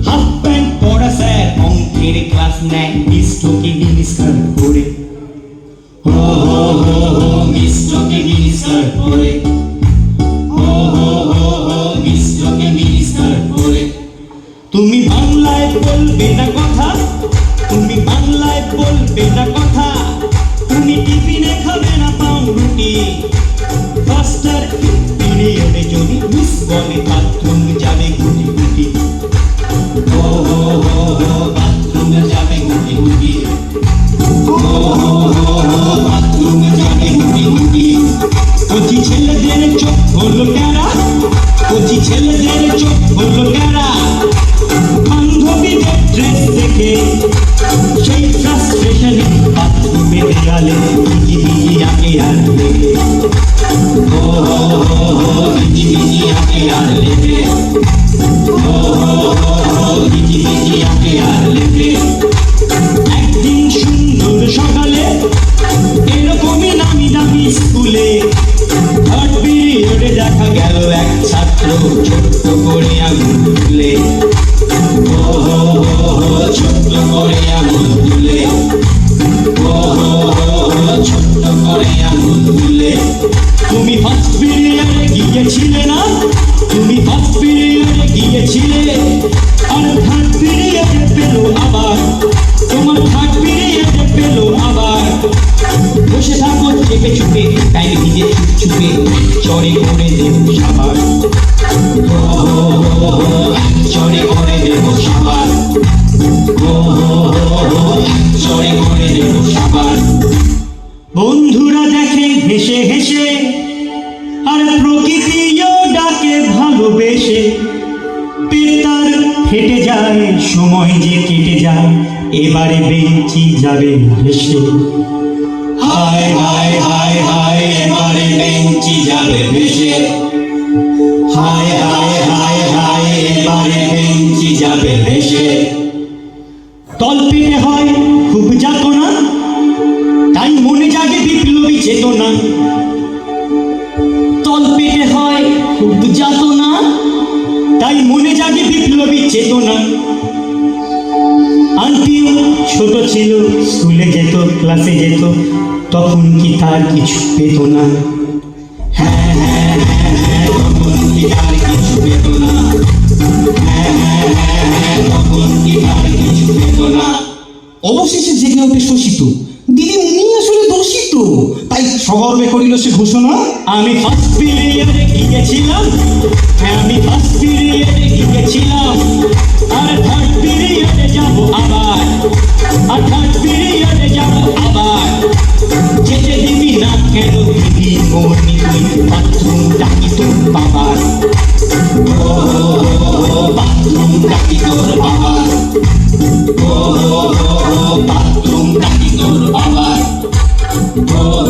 Half pant পরা sir অঙ্কের class নেয় মিস্টকে মিনিস্টার করে। হো হো হো হো মিস্টকে মিনিস্টার করে। হো হো হো হো মিস্টকে মিনিস্টার করে। তুমি বাংলায় বলবে না কথা, তুমি বাংলায় বলবে না কথা, তুমি টিফিনে খাবে না পাউরুটি। ফাস্টার পিরিয়ডে যদি মিস বলে বাথরুম যাবে গুটি গুটি। ও হো হো হো বাথরুম যাবে গুটি গুটি। ও হো হো হো বাথরুম যাবে গুটি গুটি। কচি ছেলেদের চোখ হলো ক্যারা, কচি ছেলেদের চোখ হলো ক্যারা। বান্ধবীদের ড্রেস দেখে সেই ফ্রাস্ট্রেশনে বাথরুমে দেয়ালে ভিজি ভিজি আগে আর লেগে। ও হো হো হো ভিজি ভিজি আগে আর লেগে। ও হো হো হো ভিজি ভিজি আগে আর লেগে। একদিন সুন্দর সকালে এরকমই নামি দামি স্কুলে থার্ড পিরিয়ডে দেখা গেল এক ছাত্র ছোট্ট করে আঙুল তুলে। ও হো হো হো ছোট্ট করে আঙুল তুলে। ও হো হো হো ছোট্ট করে আঙুল তুলে। তুমি ফার্স্ট পিরিয়ডে গিয়েছিলে না, তুমি ফার্স্ট পিরিয়ডে গিয়েছিলে, আর থার্ড পিরিয়ডে পেলো আবার, তোমার থার্ড পিরিয়ডে পেলো আবার। বসে থাকো চেপে চুপে টাইম ভিজে চুপ চুপে চড়ে করে দেব সাবার। ও হো হো হো চড়ে করে দেব সাবার। ও হো হো হো চড়ে করে দেব সাবার। বন্ধুরা দেখে হেসে হেসে আর প্রকৃতিও ডাকে ভালোবেসে। পেতার ফেটে যায় সময় যে কেটে যায়, এবারে বেঞ্চি যাবে ভেসে। হায় হায় হায় হায় এবারে বেঞ্চি যাবে ভেসে। হায় হায় হায় হায় এবারে বেঞ্চি যাবে ভেসে। তলপেটে হয় খুব যাতনা, তাই মনে জাগে বিপ্লবী চেতনা। তলপেটে হয় খুব যাতনা, তাই মনে জাগে বিপ্লবী চেতনা। আন্টিও ছোট ছিল, স্কুলে যেত ক্লাসে যেত, তখন কি তার কিছু পেত না? হ্যাঁ হ্যাঁ হ্যাঁ হ্যাঁ তখন কি তার কিছু পেত না? হ্যাঁ হ্যাঁ হ্যাঁ হ্যাঁ তখন কি তার কিছু পেত না? অবশেষে জেগে ওঠে শোষিত, দিদি উনি আসলে দোষিত, তাই সগর্বে করিল সে ঘোষণা। আমি ফার্স্ট পিরিয়ডে গিয়েছিলাম, হ্যাঁ আমি ফার্স্ট পিরিয়ডে গিয়েছিলাম, আর থার্ড পিরিয়ডে যাব আবার, আর থার্ড পিরিয়ডে যাব আবার। যেতে দিবি না কেন দিবি মনি তুই, বাথরুম ডাকি তোর বাবার। ও বাথরুম ডাকি তোর বাবার। ও